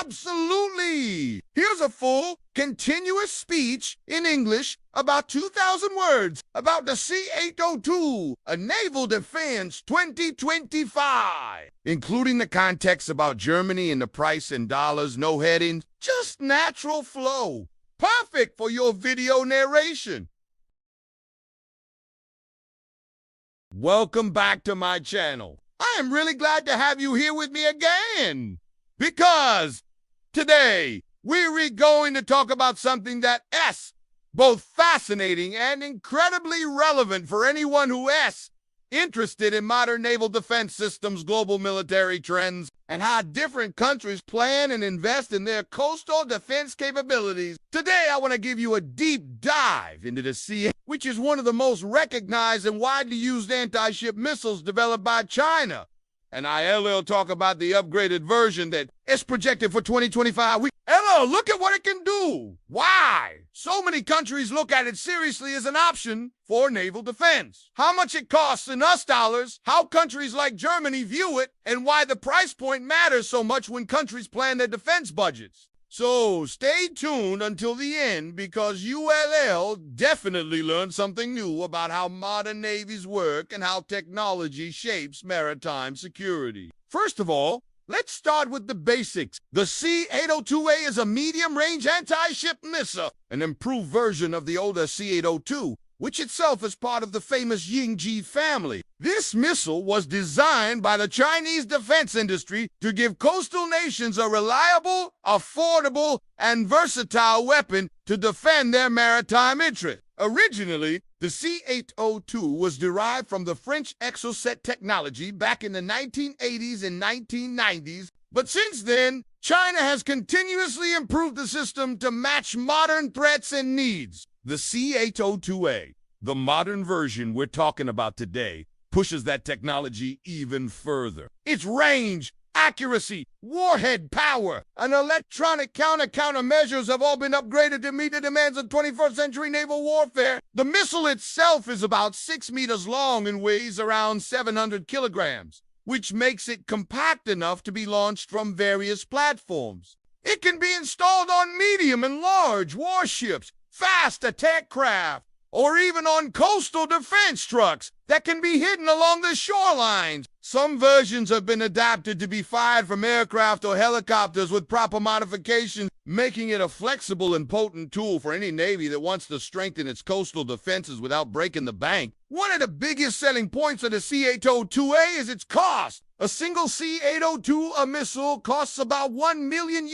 Absolutely! Here's a full, continuous speech in English, about 2,000 words, about the C-802, a Naval Defense 2025, including the context about Germany and the price in dollars, no headings, just natural flow. Perfect for your video narration. Welcome back to my channel. I am really glad to have you here with me again, because today we're going to talk about something that is both fascinating and incredibly relevant for anyone who is interested in modern naval defense systems, global military trends, and how different countries plan and invest in their coastal defense capabilities. Today, I want to give you a deep dive into the C-802, which is one of the most recognized and widely used anti-ship missiles developed by China. And I'll talk about the upgraded version that is projected for 2025. Look at what it can do. Why? So many countries look at it seriously as an option for naval defense. How much it costs in US dollars, how countries like Germany view it, and why the price point matters so much when countries plan their defense budgets. So stay tuned until the end, because you'll definitely learn something new about how modern navies work and how technology shapes maritime security. First of all, let's start with the basics. The C-802A is a medium-range anti-ship missile, an improved version of the older C-802, which itself is part of the famous Yingji family. This missile was designed by the Chinese defense industry to give coastal nations a reliable, affordable, and versatile weapon to defend their maritime interests. Originally, the C-802 was derived from the French Exocet technology back in the 1980s and 1990s, but since then, China has continuously improved the system to match modern threats and needs. The C-802A, the modern version we're talking about today, pushes that technology even further. Its range, accuracy, warhead power, and electronic countermeasures have all been upgraded to meet the demands of 21st century naval warfare. The missile itself is about 6 meters long and weighs around 700 kilograms, which makes it compact enough to be launched from various platforms. It can be installed on medium and large warships, fast attack craft, or even on coastal defense trucks that can be hidden along the shorelines. Some versions have been adapted to be fired from aircraft or helicopters with proper modifications, making it a flexible and potent tool for any navy that wants to strengthen its coastal defenses without breaking the bank. One of the biggest selling points of the C-802A is its cost. A single C-802A missile costs about $1 million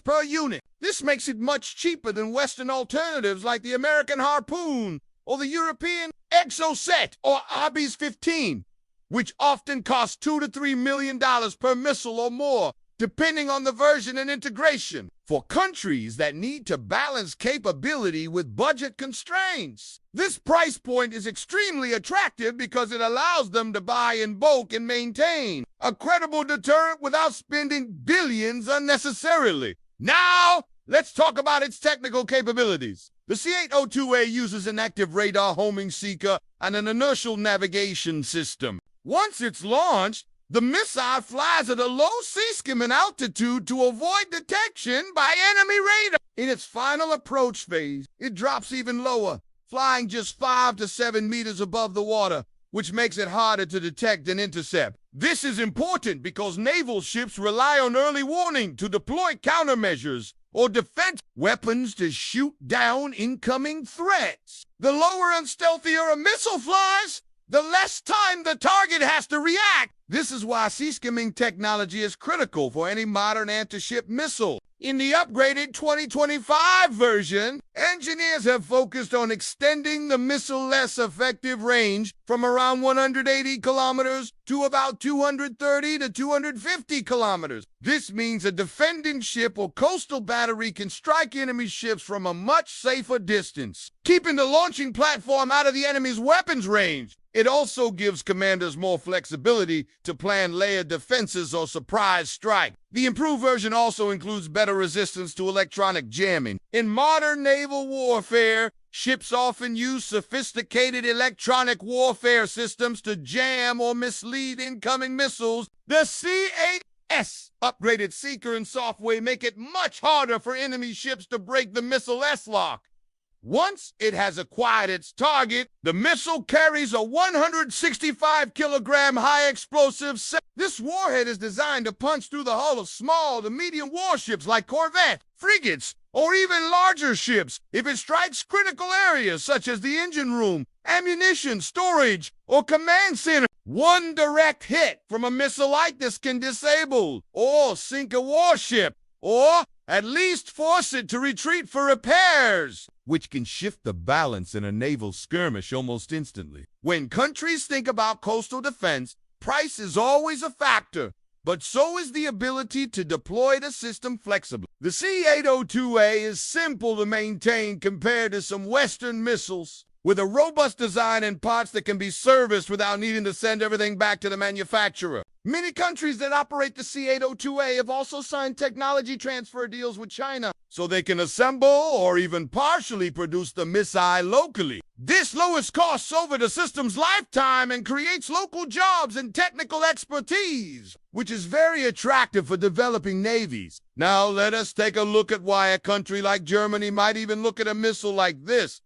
per unit. This makes it much cheaper than Western alternatives like the American Harpoon or the European Exocet or Arby's 15, which often cost $2 to $3 million per missile or more, depending on the version and integration. For countries that need to balance capability with budget constraints, this price point is extremely attractive because it allows them to buy in bulk and maintain a credible deterrent without spending billions unnecessarily. Now, let's talk about its technical capabilities. The C-802A uses an active radar homing seeker and an inertial navigation system. Once it's launched, the missile flies at a low sea skimming altitude to avoid detection by enemy radar. In its final approach phase, it drops even lower, flying just 5 to 7 meters above the water, which makes it harder to detect and intercept. This is important because naval ships rely on early warning to deploy countermeasures or defense weapons to shoot down incoming threats. The lower and stealthier a missile flies, the less time the target has to react. This is why sea-skimming technology is critical for any modern anti-ship missile. In the upgraded 2025 version, engineers have focused on extending the missile-less effective range from around 180 kilometers to about 230 to 250 kilometers. This means a defending ship or coastal battery can strike enemy ships from a much safer distance, keeping the launching platform out of the enemy's weapons range. It also gives commanders more flexibility to plan layered defenses or surprise strike. The improved version also includes better resistance to electronic jamming. In modern naval warfare, ships often use sophisticated electronic warfare systems to jam or mislead incoming missiles. The C-802 S upgraded seeker and software make it much harder for enemy ships to break the missile S-lock. Once it has acquired its target, the missile carries a 165-kilogram high-explosive. This warhead is designed to punch through the hull of small to medium warships like corvettes, frigates, or even larger ships if it strikes critical areas such as the engine room, ammunition, storage, or command center. One direct hit from a missile like this can disable or sink a warship, or at least force it to retreat for repairs, which can shift the balance in a naval skirmish almost instantly. When countries think about coastal defense, price is always a factor, but so is the ability to deploy the system flexibly. The C-802A is simple to maintain compared to some Western missiles, with a robust design and parts that can be serviced without needing to send everything back to the manufacturer. Many countries that operate the C-802A have also signed technology transfer deals with China so they can assemble or even partially produce the missile locally. This lowers costs over the system's lifetime and creates local jobs and technical expertise, which is very attractive for developing navies. Now let us take a look at why a country like Germany might even look at a missile like this.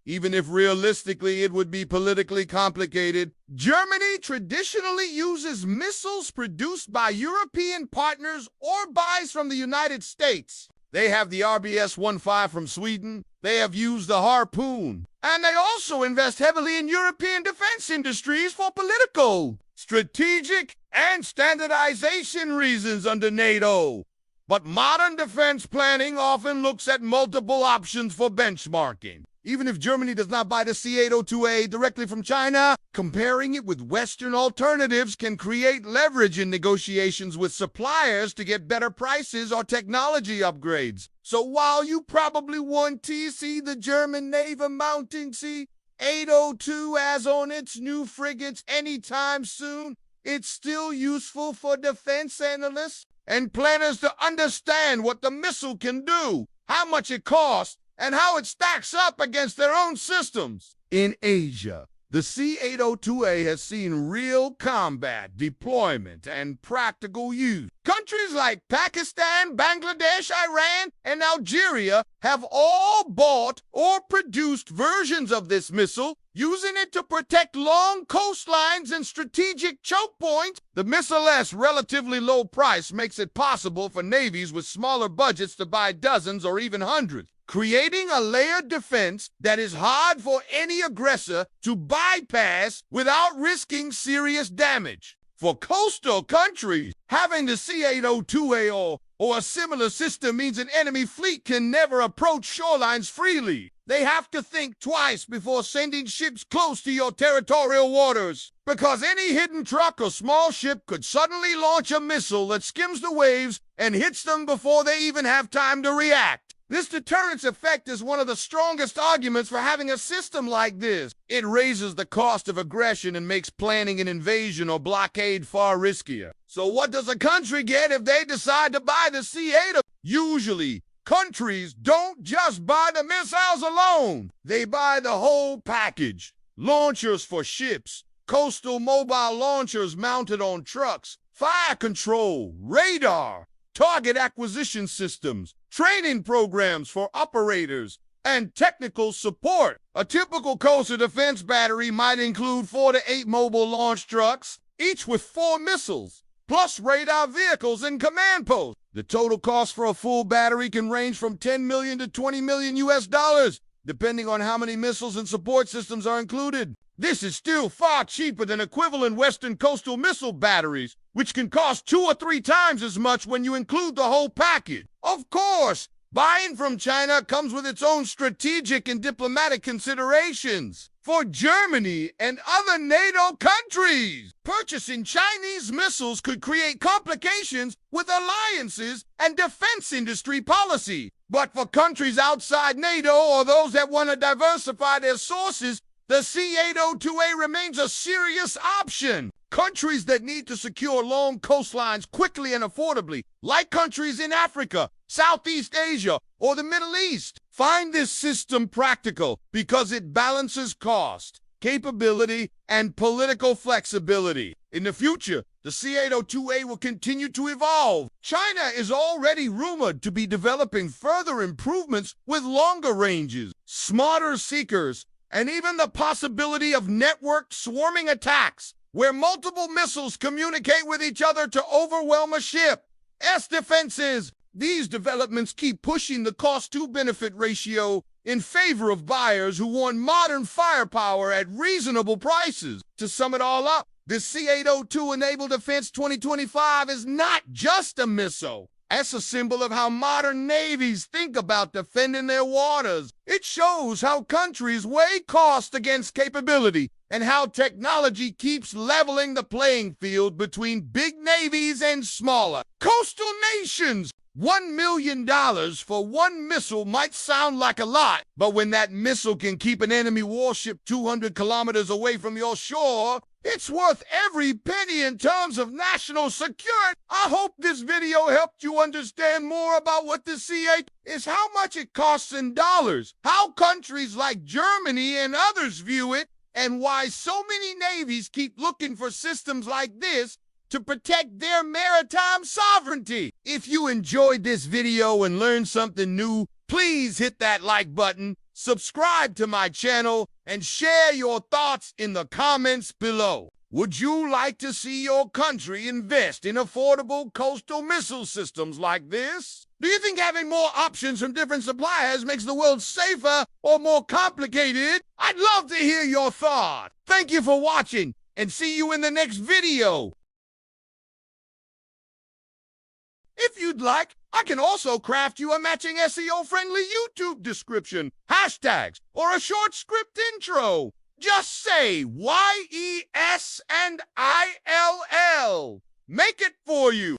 Even if realistically it would be politically complicated, Germany traditionally uses missiles produced by European partners or buys from the United States. They have the RBS-15 from Sweden, they have used the Harpoon, and they also invest heavily in European defense industries for political, strategic, and standardization reasons under NATO. But modern defense planning often looks at multiple options for benchmarking. Even if Germany does not buy the C-802A directly from China, comparing it with Western alternatives can create leverage in negotiations with suppliers to get better prices or technology upgrades. So while you probably want to see the German Navy mounting C-802 on its new frigates anytime soon, it's still useful for defense analysts and planners to understand what the missile can do, how much it costs, and how it stacks up against their own systems. In Asia, the C-802A has seen real combat, deployment, and practical use. Countries like Pakistan, Bangladesh, Iran, and Algeria have all bought or produced versions of this missile, using it to protect long coastlines and strategic choke points. The missile's relatively low price makes it possible for navies with smaller budgets to buy dozens or even hundreds, creating a layered defense that is hard for any aggressor to bypass without risking serious damage. For coastal countries, having the C-802A or a similar system means an enemy fleet can never approach shorelines freely. They have to think twice before sending ships close to your territorial waters, because any hidden truck or small ship could suddenly launch a missile that skims the waves and hits them before they even have time to react. This deterrence effect is one of the strongest arguments for having a system like this. It raises the cost of aggression and makes planning an invasion or blockade far riskier. So what does a country get if they decide to buy the C-8? Usually, countries don't just buy the missiles alone. They buy the whole package. Launchers for ships, coastal mobile launchers mounted on trucks, fire control, radar, target acquisition systems, training programs for operators, and technical support. A typical coastal defense battery might include 4 to 8 mobile launch trucks, each with 4 missiles, plus radar vehicles and command posts. The total cost for a full battery can range from $10 million to $20 million US, depending on how many missiles and support systems are included. This is still far cheaper than equivalent Western coastal missile batteries, which can cost 2 or 3 times as much when you include the whole package. Of course, buying from China comes with its own strategic and diplomatic considerations. For Germany and other NATO countries, purchasing Chinese missiles could create complications with alliances and defense industry policy. But for countries outside NATO or those that want to diversify their sources, the C-802A remains a serious option. Countries that need to secure long coastlines quickly and affordably, like countries in Africa, Southeast Asia, or the Middle East, find this system practical because it balances cost, capability, and political flexibility. In the future, The C-802A will continue to evolve. China is already rumored to be developing further improvements with longer ranges, smarter seekers, and even the possibility of networked swarming attacks, where multiple missiles communicate with each other to overwhelm a ship. Defenses. These developments keep pushing the cost-to-benefit ratio in favor of buyers who want modern firepower at reasonable prices. To sum it all up, the C-802 Naval Defense 2025 is not just a missile. It's a symbol of how modern navies think about defending their waters. It shows how countries weigh cost against capability and how technology keeps leveling the playing field between big navies and smaller coastal nations. $1 million for one missile might sound like a lot, but when that missile can keep an enemy warship 200 kilometers away from your shore, it's worth every penny in terms of national security. I hope this video helped you understand more about what the C-8 is, how much it costs in dollars, how countries like Germany and others view it, and why so many navies keep looking for systems like this to protect their maritime sovereignty. If you enjoyed this video and learned something new, please hit that like button, subscribe to my channel, and share your thoughts in the comments below. Would you like to see your country invest in affordable coastal missile systems like this? Do you think having more options from different suppliers makes the world safer or more complicated? I'd love to hear your thoughts. Thank you for watching, and see you in the next video. If you'd like, I can also craft you a matching SEO-friendly YouTube description, hashtags, or a short script intro. Just say YES and ILL. Make it for you.